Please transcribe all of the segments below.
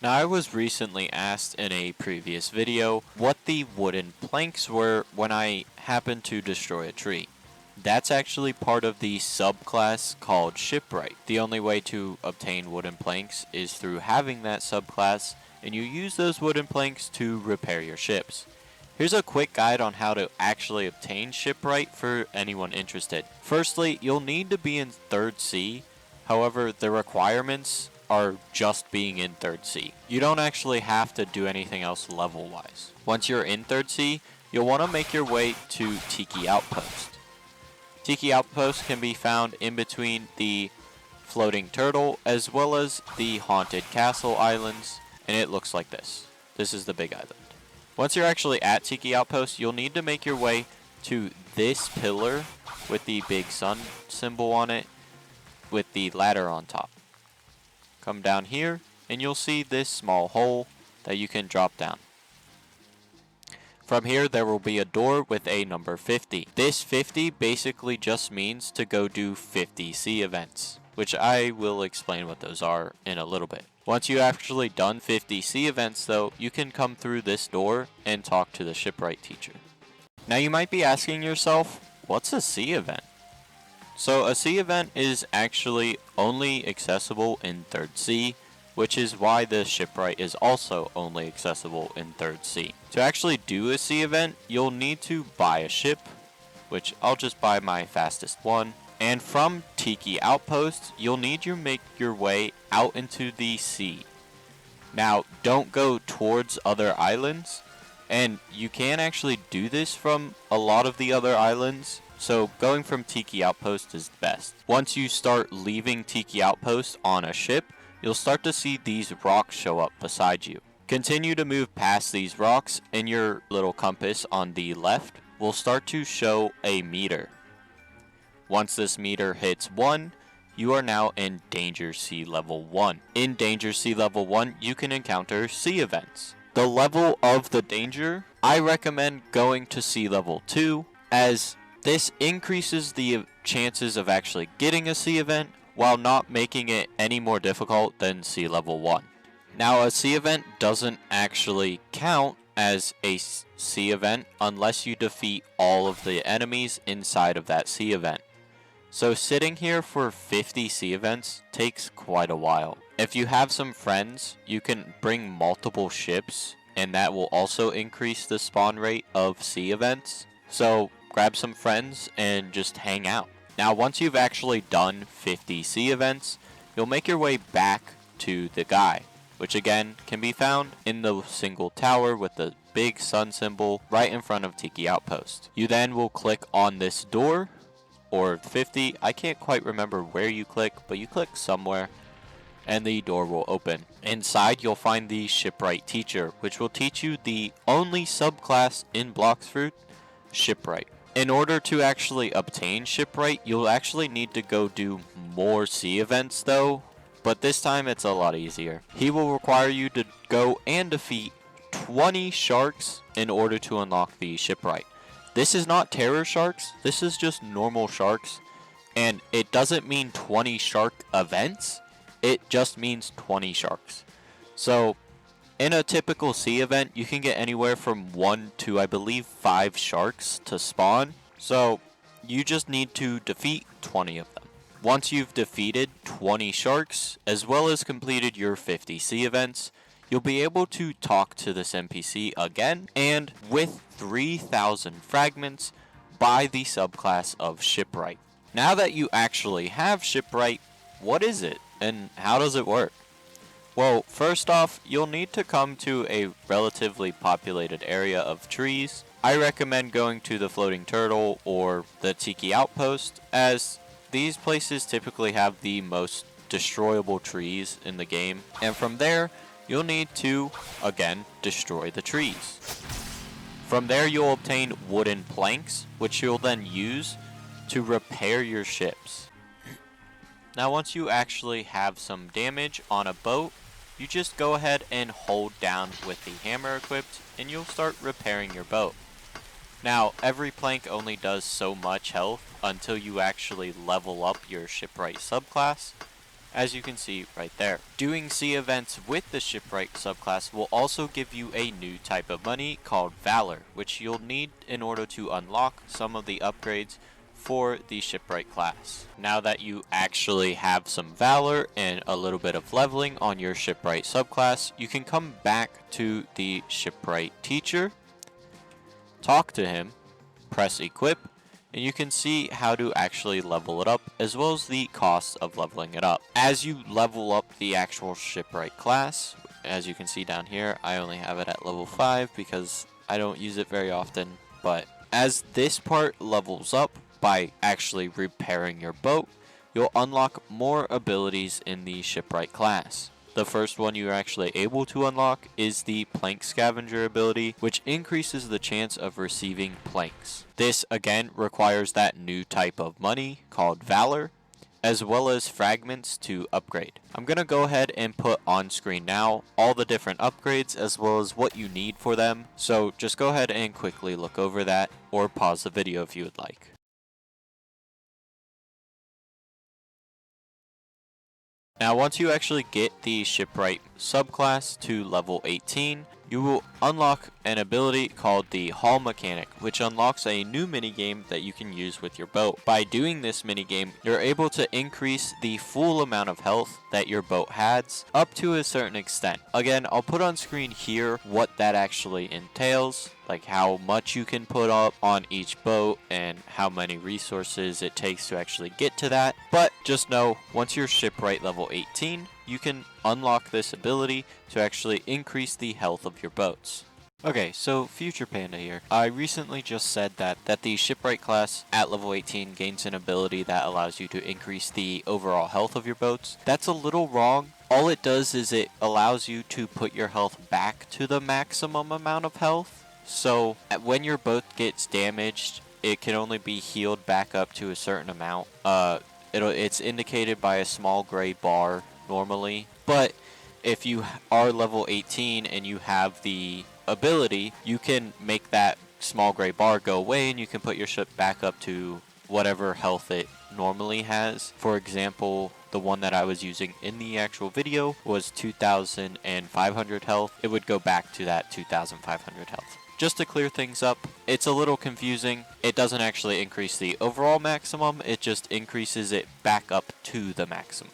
Now, I was recently asked in a previous video what the wooden planks were when I happened to destroy a tree. That's actually part of the subclass called Shipwright. The only way to obtain wooden planks is through having that subclass, and you use those wooden planks to repair your ships. Here's a quick guide on how to actually obtain Shipwright for anyone interested. Firstly, you'll need to be in 3rd C. However, the requirements are just being in 3rd C. You don't actually have to do anything else level wise. Once you're in 3rd C, you'll want to make your way to Tiki Outpost. Tiki Outpost can be found in between the Floating Turtle as well as the Haunted Castle Islands, and it looks like this. This is the big island. Once you're actually at Tiki Outpost, you'll need to make your way to this pillar with the big sun symbol on it with the ladder on top. Come down here and you'll see this small hole that you can drop down. From here there will be a door with a number 50. This 50 basically just means to go do 50 sea events, which I will explain what those are in a little bit. Once you actually done 50 sea events though, you can come through this door and talk to the Shipwright teacher. Now you might be asking yourself, what's a sea event? So a sea event is actually only accessible in 3rd C, which is why the Shipwright is also only accessible in 3rd C. To actually do a sea event, you'll need to buy a ship, which I'll just buy my fastest one. And from Tiki Outpost, you'll need to make your way out into the sea. Now, don't go towards other islands, and you can actually do this from a lot of the other islands. So going from Tiki Outpost is best. Once you start leaving Tiki Outpost on a ship, you'll start to see these rocks show up beside you. Continue to move past these rocks and your little compass on the left will start to show a meter. Once this meter hits 1, you are now in Danger Sea Level 1. In Danger Sea Level 1, you can encounter sea events. The level of the danger, I recommend going to Sea Level 2, as this increases the chances of actually getting a sea event while not making it any more difficult than Sea Level 1. Now, a sea event doesn't actually count as a sea event unless you defeat all of the enemies inside of that sea event. So sitting here for 50 sea events takes quite a while. If you have some friends, you can bring multiple ships, and that will also increase the spawn rate of sea events. So grab some friends and just hang out. Now, once you've actually done 50 sea events, you'll make your way back to the guy, which again can be found in the single tower with the big sun symbol right in front of Tiki Outpost. You then will click on this door, or 50, I can't quite remember where you click, but you click somewhere, and the door will open. Inside, you'll find the Shipwright teacher, which will teach you the only subclass in Blox Fruit, Shipwright. In order to actually obtain Shipwright, you'll actually need to go do more sea events though, but this time it's a lot easier. He will require you to go and defeat 20 sharks in order to unlock the Shipwright. This is not terror sharks, this is just normal sharks, and it doesn't mean 20 shark events, it just means 20 sharks. So in a typical sea event, you can get anywhere from 1 to I believe 5 sharks to spawn, so you just need to defeat 20 of them. Once you've defeated 20 sharks, as well as completed your 50 sea events, you'll be able to talk to this NPC again, and with 3,000 fragments, buy the subclass of Shipwright. Now that you actually have Shipwright, what is it, and how does it work? Well, first off, you'll need to come to a relatively populated area of trees. I recommend going to the Floating Turtle or the Tiki Outpost, as these places typically have the most destroyable trees in the game, and from there, you'll need to, again, destroy the trees. From there, you'll obtain wooden planks, which you'll then use to repair your ships. Now, once you actually have some damage on a boat, you just go ahead and hold down with the hammer equipped, and you'll start repairing your boat. Now, every plank only does so much health until you actually level up your Shipwright subclass, as you can see right there. Doing sea events with the Shipwright subclass will also give you a new type of money called Valor, which you'll need in order to unlock some of the upgrades for the Shipwright class. Now that you actually have some Valor and a little bit of leveling on your Shipwright subclass, you can come back to the Shipwright teacher, talk to him, press equip, and you can see how to actually level it up, as well as the cost of leveling it up. As you level up the actual Shipwright class, as you can see down here, I only have it at level 5 because I don't use it very often, but as this part levels up by actually repairing your boat, you'll unlock more abilities in the Shipwright class. The first one you're actually able to unlock is the Plank Scavenger ability, which increases the chance of receiving planks. This again requires that new type of money called Valor, as well as fragments to upgrade. I'm going to go ahead and put on screen now all the different upgrades as well as what you need for them, so just go ahead and quickly look over that, or pause the video if you would like. Now once you actually get the Shipwright subclass to level 18, you will unlock an ability called the Haul Mechanic, which unlocks a new minigame that you can use with your boat. By doing this minigame, you're able to increase the full amount of health that your boat has up to a certain extent. Again, I'll put on screen here what that actually entails, like how much you can put up on each boat and how many resources it takes to actually get to that. But just know, once you're Shipwright level 18, you can unlock this ability to actually increase the health of your boats. Okay, so Future Panda here. I recently just said that the Shipwright class at level 18 gains an ability that allows you to increase the overall health of your boats. That's a little wrong. All it does is it allows you to put your health back to the maximum amount of health. So when your boat gets damaged, it can only be healed back up to a certain amount. It's indicated by a small gray bar normally, but if you are level 18 and you have the ability, you can make that small gray bar go away and you can put your ship back up to whatever health it normally has. For example, the one that I was using in the actual video was 2,500 health. It would go back to that 2,500 health. Just to clear things up, it's a little confusing. It doesn't actually increase the overall maximum, it just increases it back up to the maximum.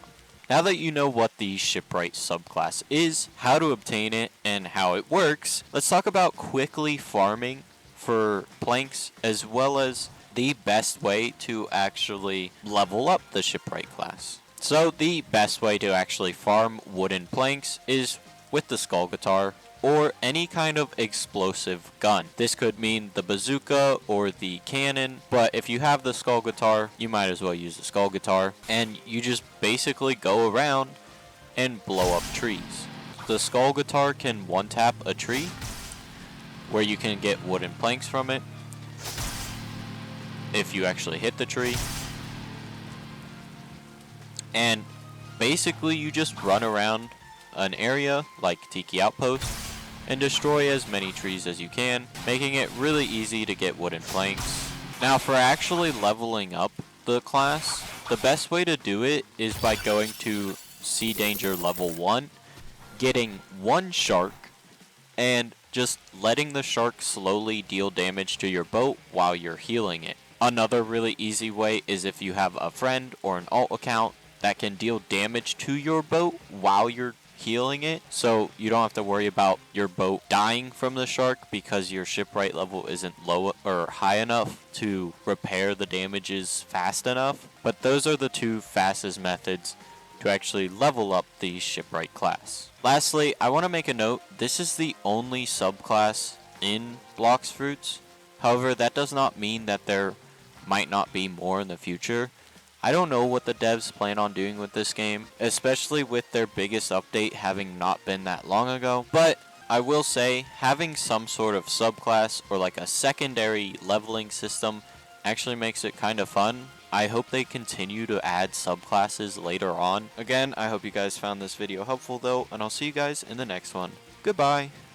Now that you know what the Shipwright subclass is, how to obtain it, and how it works, let's talk about quickly farming for planks, as well as the best way to actually level up the Shipwright class. So the best way to actually farm wooden planks is with the Skull Guitar, or any kind of explosive gun. This could mean the bazooka or the cannon, but if you have the Skull Guitar, you might as well use the Skull Guitar, and you just basically go around and blow up trees. The Skull Guitar can one-tap a tree, where you can get wooden planks from it, if you actually hit the tree, and basically you just run around an area like Tiki Outpost and destroy as many trees as you can, making it really easy to get wooden planks. Now for actually leveling up the class, the best way to do it is by going to Sea Danger level 1, getting one shark, and just letting the shark slowly deal damage to your boat while you're healing it. Another really easy way is if you have a friend or an alt account that can deal damage to your boat while you're healing it, so you don't have to worry about your boat dying from the shark because your Shipwright level isn't low or high enough to repair the damages fast enough. But those are the two fastest methods to actually level up the Shipwright class. Lastly, I want to make a note, this is the only subclass in Blox Fruits. However, that does not mean that there might not be more in the future. I don't know what the devs plan on doing with this game, especially with their biggest update having not been that long ago, but I will say having some sort of subclass or like a secondary leveling system actually makes it kind of fun. I hope they continue to add subclasses later on. Again, I hope you guys found this video helpful though, and I'll see you guys in the next one. Goodbye!